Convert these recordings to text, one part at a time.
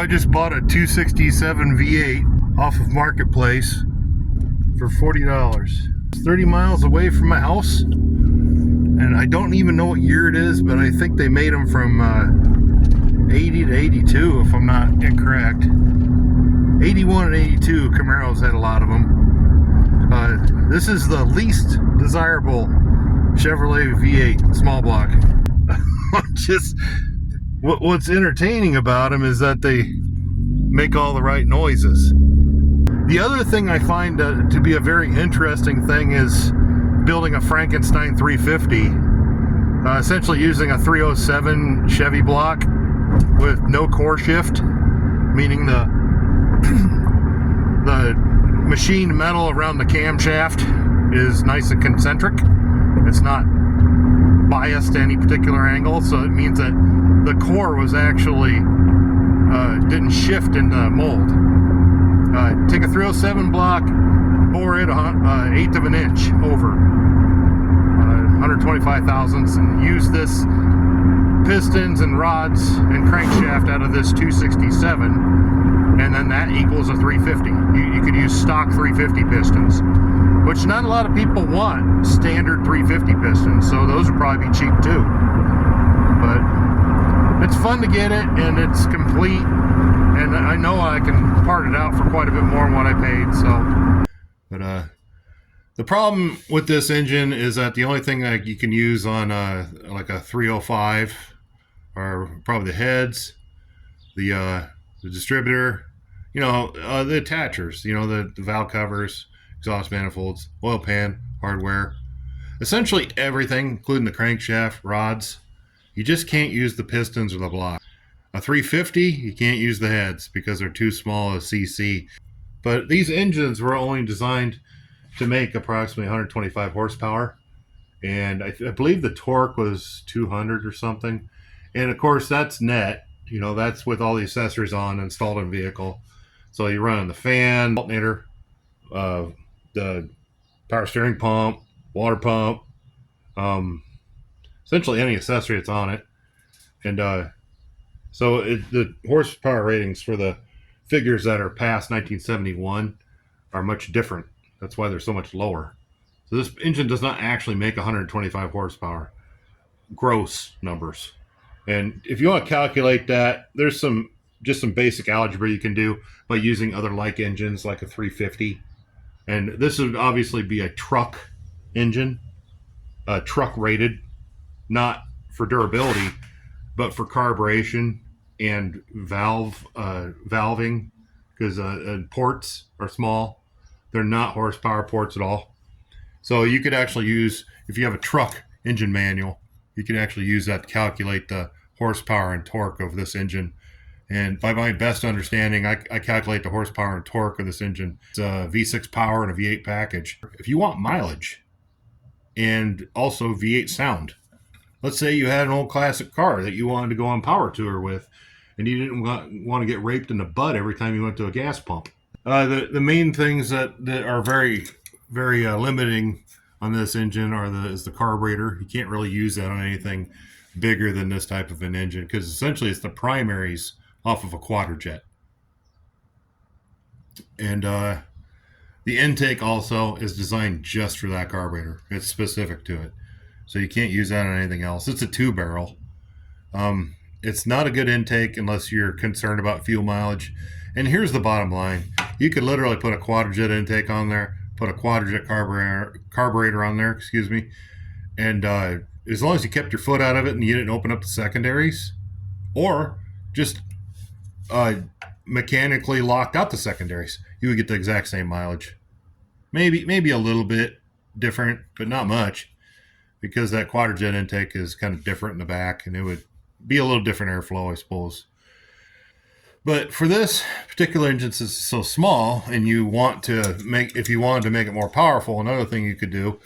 I just bought a 267 V8 off of Marketplace for $40. It's 30 miles away from my house, and I don't even know what year it is, but I think they made them from 80 to 82, if I'm not incorrect. 81 and 82, Camaros had a lot of them. This is the least desirable Chevrolet V8 small block. Just what's entertaining about them is that they make all the right noises. The other thing I find to be a very interesting thing is building a Frankenstein 350, essentially using a 307 Chevy block with no core shift, meaning the machined metal around the camshaft is nice and concentric. It's not biased to any particular angle, so it means that the core was actually didn't shift in the mold. Take a 307 block, bore it 1/8 of an inch over 125 thousandths, and use this pistons and rods and crankshaft out of this 267, and then that equals a 350. You could use stock 350 pistons, which not a lot of people want standard 350 pistons, so those would probably be cheap too. But it's fun to get it, and it's complete, and I know I can part it out for quite a bit more than what I paid. So, but the problem with this engine is that the only thing that you can use on like a 305 are probably the heads, the distributor, the attachers, the valve covers, exhaust manifolds, oil pan, hardware, essentially everything, including the crankshaft, rods. You just can't use the pistons or the block. A 350, you can't use the heads because they're too small a cc. But these engines were only designed to make approximately 125 horsepower, and I believe the torque was 200 or something. And of course, that's net. That's with all the accessories on installed in vehicle. So you run the fan, alternator, the power steering pump, water pump, essentially any accessory that's on it. And so the horsepower ratings for the figures that are past 1971 are much different. That's why they're so much lower. So this engine does not actually make 125 horsepower gross numbers. And if you want to calculate that, there's some basic algebra you can do by using other like engines like a 350. And this would obviously be a truck engine, truck rated, not for durability, but for carburation and valving, because ports are small. They're not horsepower ports at all. So you could actually use, if you have a truck engine manual, you can actually use that to calculate the horsepower and torque of this engine. And by my best understanding, I calculate the horsepower and torque of this engine. It's a V6 power and a V8 package. If you want mileage and also V8 sound, let's say you had an old classic car that you wanted to go on power tour with, and you didn't want to get raped in the butt every time you went to a gas pump. The main things that are very, very limiting on this engine is the carburetor. You can't really use that on anything bigger than this type of an engine, because essentially it's the primaries off of a quadrajet. And the intake also is designed just for that carburetor. It's specific to it, so you can't use that on anything else. It's a 2-barrel. It's not a good intake unless you're concerned about fuel mileage. And here's the bottom line. You could literally put a quadrajet intake on there, put a quadrajet carburetor on there, and as long as you kept your foot out of it and you didn't open up the secondaries, or just mechanically locked out the secondaries, you would get the exact same mileage. Maybe a little bit different, but not much, because that quadrajet intake is kind of different in the back, and it would be a little different airflow, I suppose. But for this particular engine, since it's so small, and if you wanted to make it more powerful, another thing you could do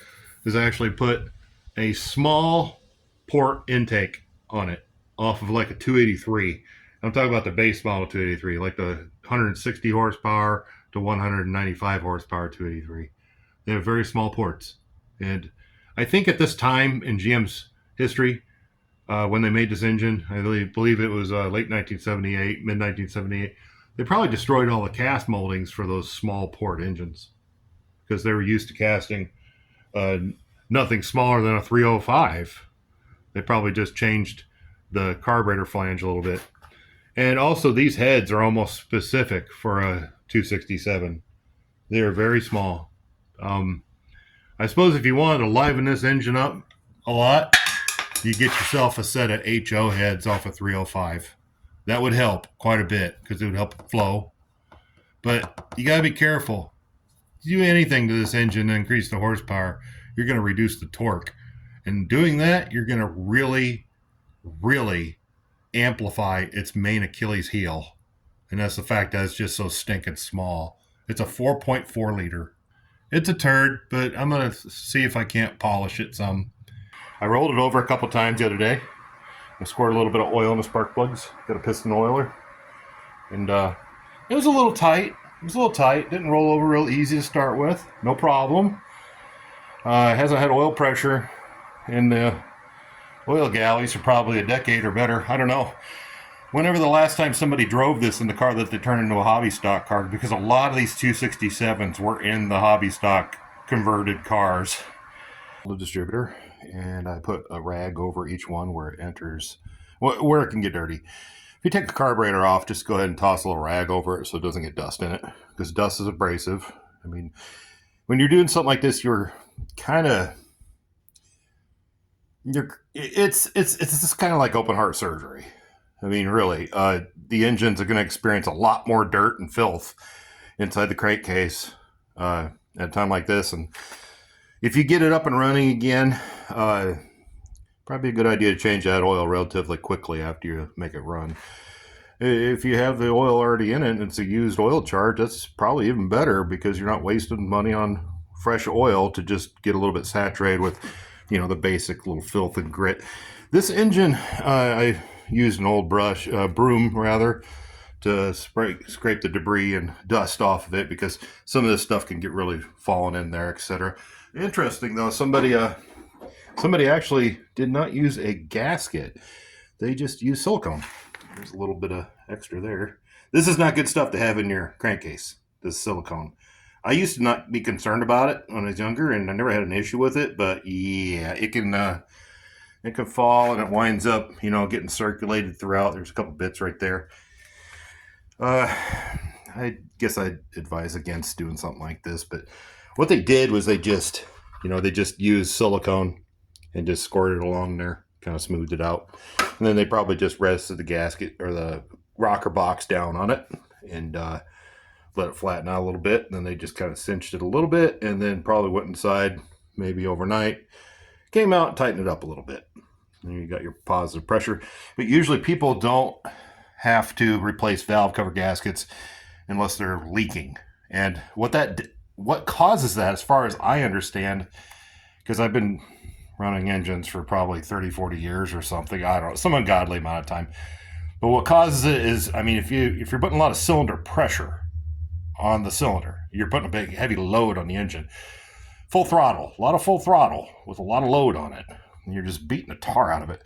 is actually put a small port intake on it off of like a 283. I'm talking about the base model 283, like the 160 horsepower to 195 horsepower 283. They have very small ports. And I think at this time in GM's history, when they made this engine. I believe it was late 1978, mid 1978. They probably destroyed all the cast moldings for those small port engines because they were used to casting uh, nothing smaller than a 305. They probably just changed the carburetor flange a little bit. And also, these heads are almost specific for a 267. They are very small. I suppose if you wanted to liven this engine up a lot, you get yourself a set of HO heads off a 305. That would help quite a bit because it would help it flow. But you got to be careful. If you do anything to this engine to increase the horsepower, you're going to reduce the torque. And doing that, you're going to really, really amplify its main Achilles heel. And that's the fact that it's just so stinking small. It's a 4.4 liter. It's a turd, but I'm going to see if I can't polish it some. I rolled it over a couple times the other day. I squirted a little bit of oil in the spark plugs. Got a piston oiler. And it was a little tight. Didn't roll over real easy to start with. No problem. It hasn't had oil pressure in the oil galleys for probably a decade or better. I don't know. Whenever the last time somebody drove this in the car that they turned into a hobby stock car, because a lot of these 267s were in the hobby stock converted cars. The distributor, and I put a rag over each one where it enters, where it can get dirty. If you take the carburetor off, just go ahead and toss a little rag over it so it doesn't get dust in it, because dust is abrasive. I mean, when you're doing something like this, it's just kind of like open heart surgery. I mean, really, the engines are going to experience a lot more dirt and filth inside the crankcase at a time like this. And if you get it up and running again, probably a good idea to change that oil relatively quickly after you make it run. If you have the oil already in it and it's a used oil charge, that's probably even better because you're not wasting money on fresh oil to just get a little bit saturated with, the basic little filth and grit. This engine, I used an old broom rather, to scrape the debris and dust off of it because some of this stuff can get really fallen in there, etc. Interesting though, somebody actually did not use a gasket. They just used silicone. There's a little bit of extra there. This is not good stuff to have in your crankcase, this silicone. I used to not be concerned about it when I was younger, and I never had an issue with it, but yeah, it can fall, and it winds up, getting circulated throughout. There's a couple bits right there. I guess I'd advise against doing something like this, but what they did was they just used silicone and just squirted it along there, kind of smoothed it out. And then they probably just rested the gasket or the rocker box down on it and let it flatten out a little bit. And then they just kind of cinched it a little bit and then probably went inside maybe overnight, came out and tightened it up a little bit. And you got your positive pressure. But usually people don't have to replace valve cover gaskets unless they're leaking. And what causes that, as far as I understand, because I've been running engines for probably 30, 40 years or something, I don't know, some ungodly amount of time. But what causes it is, if you're putting a lot of cylinder pressure on the cylinder, you're putting a big heavy load on the engine. A lot of full throttle with a lot of load on it. And you're just beating the tar out of it.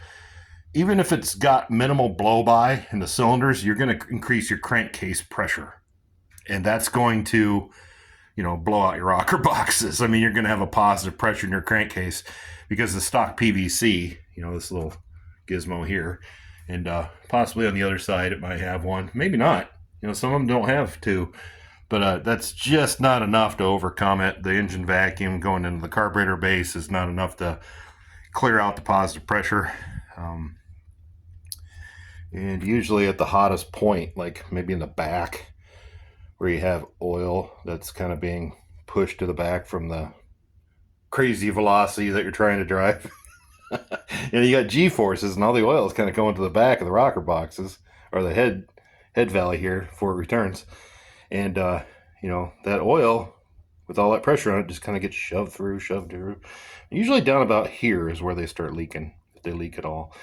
Even if it's got minimal blow-by in the cylinders, you're going to increase your crankcase pressure. And that's going to, blow out your rocker boxes. You're going to have a positive pressure in your crankcase because the stock PVC, this little gizmo here, and possibly on the other side it might have one. Maybe not. Some of them don't have two. But that's just not enough to overcome it. The engine vacuum going into the carburetor base is not enough to clear out the positive pressure. And usually at the hottest point, like maybe in the back, where you have oil that's kind of being pushed to the back from the crazy velocity that you're trying to drive. You got G-forces and all the oil is kind of going to the back of the rocker boxes, or the head valley here before it returns. And, that oil, with all that pressure on it, just kind of gets shoved through. Usually down about here is where they start leaking, if they leak at all.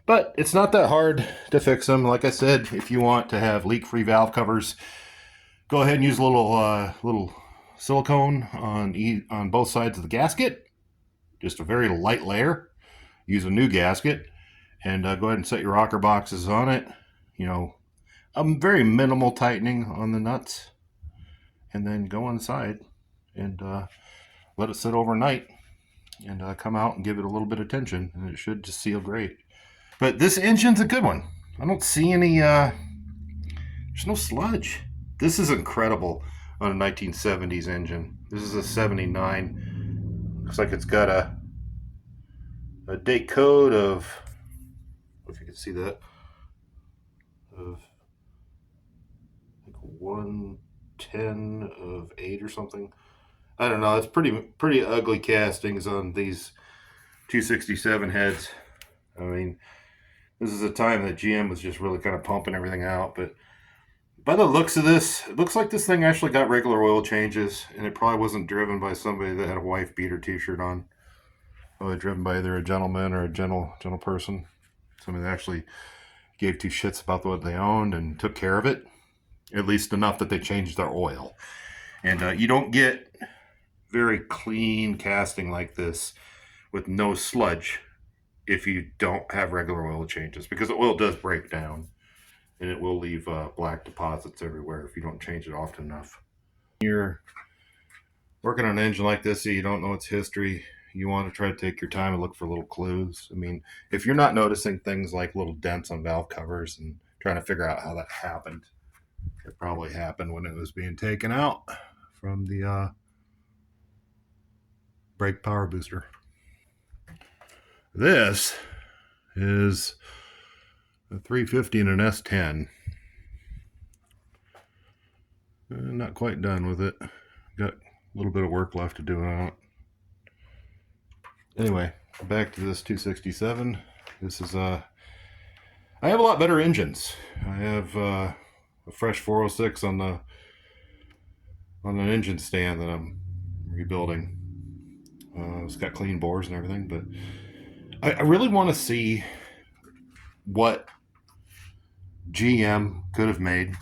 But it's not that hard to fix them. Like I said, if you want to have leak-free valve covers, go ahead and use a little silicone on both sides of the gasket. Just a very light layer. Use a new gasket. And go ahead and set your rocker boxes on it. You know, a very minimal tightening on the nuts. And then go inside and let it sit overnight. And come out and give it a little bit of tension. And it should just seal great. But this engine's a good one. I don't see any, there's no sludge. This is incredible on a 1970s engine. This is a 79. Looks like it's got a date code of, if you can see that, of like 110 of 8 or something. I don't know. It's pretty ugly castings on these 267 heads. I mean, this is a time that GM was just really kind of pumping everything out, but by the looks of this, it looks like this thing actually got regular oil changes, and it probably wasn't driven by somebody that had a wife beater t-shirt on. Probably driven by either a gentleman or a gentle person. Somebody that actually gave two shits about what they owned and took care of it. At least enough that they changed their oil. And you don't get very clean casting like this with no sludge if you don't have regular oil changes, because the oil does break down and it will leave black deposits everywhere if you don't change it often enough. You're working on an engine like this, so you don't know its history. You want to try to take your time and look for little clues. I mean, if you're not noticing things like little dents on valve covers and trying to figure out how that happened, it probably happened when it was being taken out from the brake power booster. This is a 350 and an S10. Not quite done with it. Got a little bit of work left to do on it. Anyway, back to this 267. This is I have a lot better engines. I have a fresh 406 on an engine stand that I'm rebuilding. It's got clean bores and everything, but I really want to see what GM could have made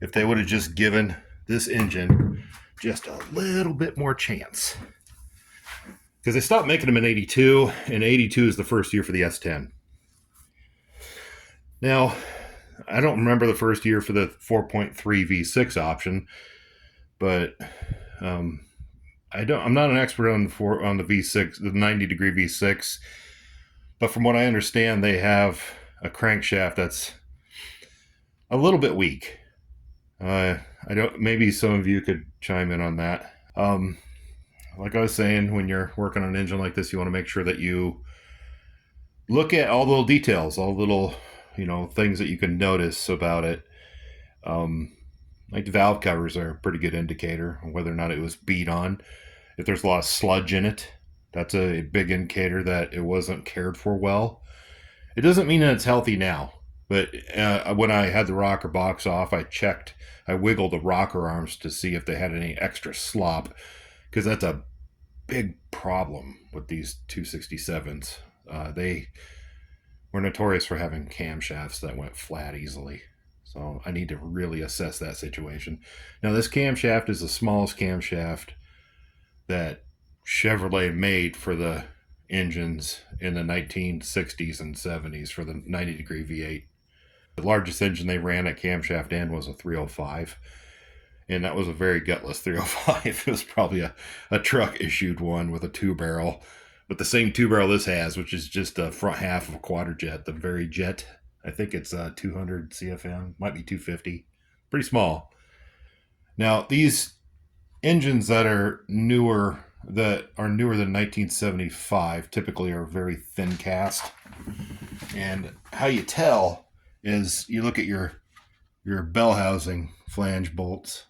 if they would have just given this engine just a little bit more chance. Because they stopped making them in 82, and 82 is the first year for the S10. Now, I don't remember the first year for the 4.3 V6 option, but I'm not an expert on the V6, the 90-degree V6. But from what I understand, they have a crankshaft that's a little bit weak. Maybe some of you could chime in on that. Like I was saying, when you're working on an engine like this, you want to make sure that you look at all the little details, all the little, things that you can notice about it. Like the valve covers are a pretty good indicator of whether or not it was beat on. If there's a lot of sludge in it, that's a big indicator that it wasn't cared for well. It doesn't mean that it's healthy now, but when I had the rocker box off, I wiggled the rocker arms to see if they had any extra slop, because that's a big problem with these 267s. They were notorious for having camshafts that went flat easily. So I need to really assess that situation. Now, this camshaft is the smallest camshaft that Chevrolet made for the engines in the 1960s and 70s for the 90-degree V8. The largest engine they ran at camshaft end was a 305. And that was a very gutless 305. It was probably a truck-issued one with a two-barrel. But the same two-barrel this has, which is just the front half of a quadrajet, the very jet. I think it's 200 CFM, might be 250. Pretty small. Now, these engines that are newer than 1975 typically are very thin cast. And how you tell is you look at your bell housing flange bolts,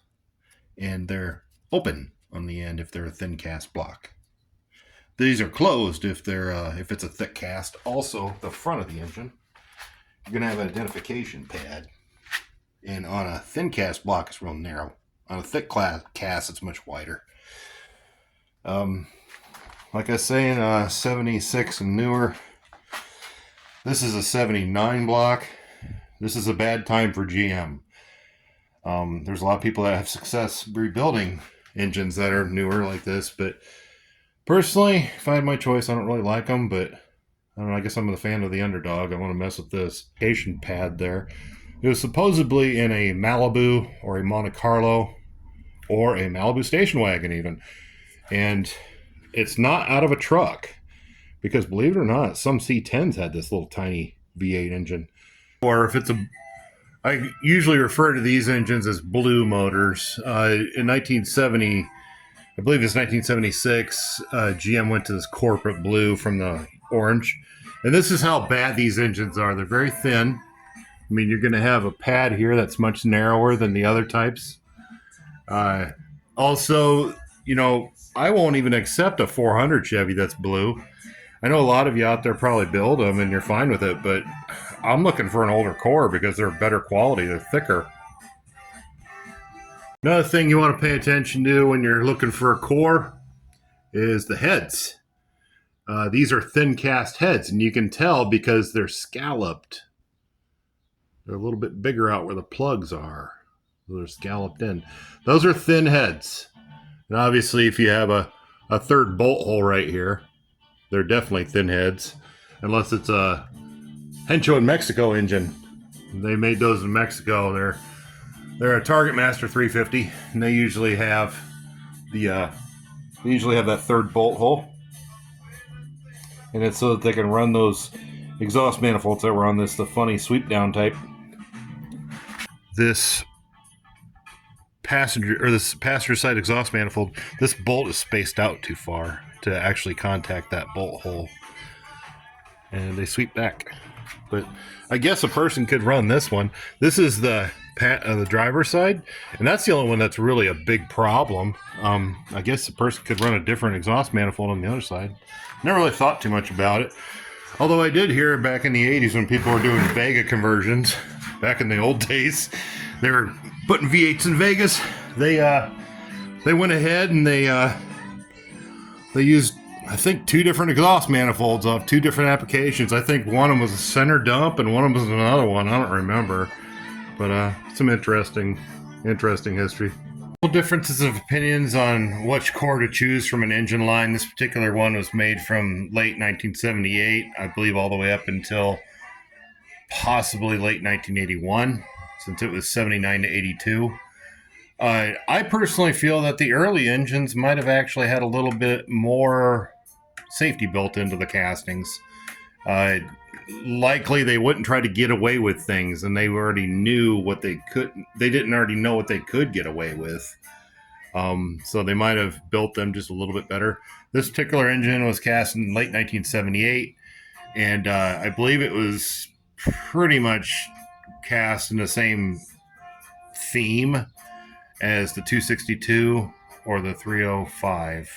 and they're open on the end if they're a thin cast block. These are closed if it's a thick cast. Also, the front of the engine, you're going to have an identification pad. And on a thin cast block, it's real narrow. On a thick cast, it's much wider. Like I was saying, 76 and newer. This is a 79 block. This is a bad time for GM. There's a lot of people that have success rebuilding engines that are newer like this, but personally, if I had my choice, I don't really like them, but I don't know, I guess I'm a fan of the underdog. I want to mess with this Asian pad there. It was supposedly in a Malibu or a Monte Carlo or a Malibu station wagon even. And it's not out of a truck because, believe it or not, some C10s had this little tiny V8 engine. Or if it's a, I usually refer to these engines as blue motors. In 1970, I believe it's 1976, GM went to this corporate blue from the orange. And this is how bad these engines are. They're very thin. I mean, you're going to have a pad here that's much narrower than the other types. Also, you know, I won't even accept a 400 Chevy that's blue. I know a lot of you out there probably build them and you're fine with it, but I'm looking for an older core because they're better quality, they're thicker. Another thing you want to pay attention to when you're looking for a core is the heads. These are thin cast heads, and you can tell because they're scalloped. They're a little bit bigger out where the plugs are. They're scalloped in. Those are thin heads. And obviously, if you have a third bolt hole right here, they're definitely thin heads. Unless it's a Hencho in Mexico engine. They made those in Mexico. They're a Target Master 350, and they usually have that third bolt hole. And it's so that they can run those exhaust manifolds that were on the funny sweep down type. This passenger side exhaust manifold, this bolt is spaced out too far to actually contact that bolt hole, and they sweep back. But I guess a person could run this one. This is the driver's side, and that's the only one that's really a big problem. I guess a person could run a different exhaust manifold on the other side. Never really thought too much about it. Although I did hear back in the 80s when people were doing Vega conversions, back in the old days, they were putting V8s in Vegas. They went ahead and they used, I think, 2 different exhaust manifolds off 2 different applications. I think one of them was a center dump and one of them was another one. I don't remember. But some interesting history. Differences of opinions on which core to choose from an engine line. This particular one was made from late 1978, I believe, all the way up until possibly late 1981, since it was 79 to 82. I personally feel that the early engines might have actually had a little bit more safety built into the castings. Likely they wouldn't try to get away with things, and they already knew what they could. They didn't already know what they could get away with. So they might have built them just a little bit better. This particular engine was cast in late 1978, and I believe it was pretty much cast in the same theme as the 262 or the 305.